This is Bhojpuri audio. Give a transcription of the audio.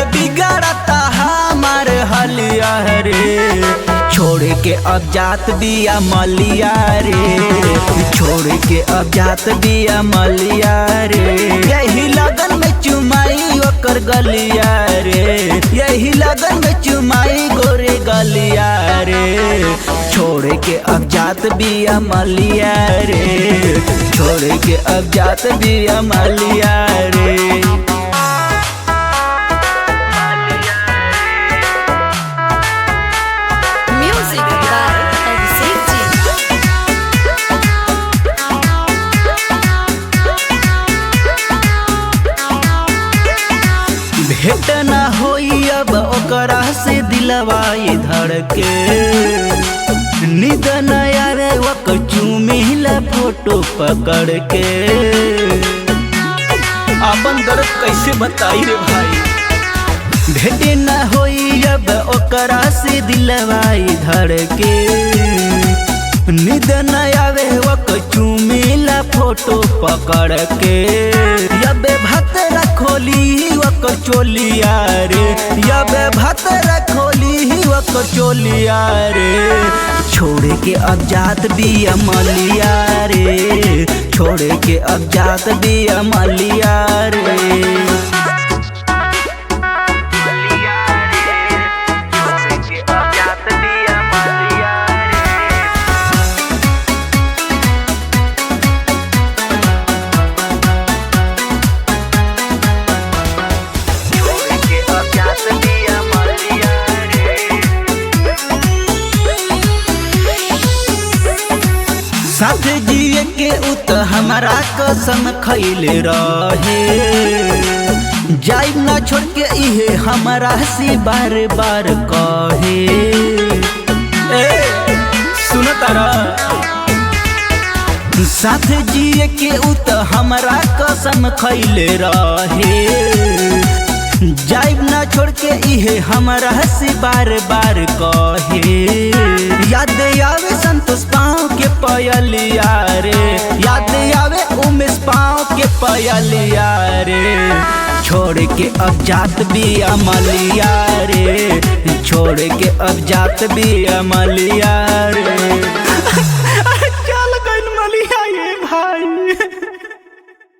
काहे बिगड़ता हमार हलिया रे। छोड़ के अब जात बिया मलिया रे। छोड़ के अब जात बिया मलिया रे। यही लगन में चुमाई ओकर गलिया रे। यही लगन में चुमाई गोरे गलिया रे। छोड़ के अब जात बिया मलिया रे। छोड़ के अब जात बिया मलिया रे। भेंट न होई अब ओकरा से दिलवा इधर के। नींद न आवे ओकर चूमिला फोटो पकड़ के। अपन दर्द कैसे बताई रे भाई। भेंट न होई अब ओकरा से दिलवा इधर के। नींद न आवे ओकर चूमिला फोटो पकड़ के। यबे भात रखोली ओकर चोलिया रे। यबे भात रखोली ओकर चोलिया रे। छोड़ के अब जात बिया मलिया रे। छोड़ के अब जात बिया मलिया रे। साथ जिए के उत हमारा कसम खैले रहे। जाइब ना छोड़ के इहे हमारा से बार बार कहे। सुन तारा साथ जिए के उत हमारा कसम खैले रहे। जाइब ना छोड़ के इहे हमारा से बार बार कहे। याद आवे संतोष पाँव के पयलिया रे। याद आवे उमेश पाँव के पयलिया रे। छोड़ के अब जात बिया मलिया रे। छोड़ के अब जात बिया मलिया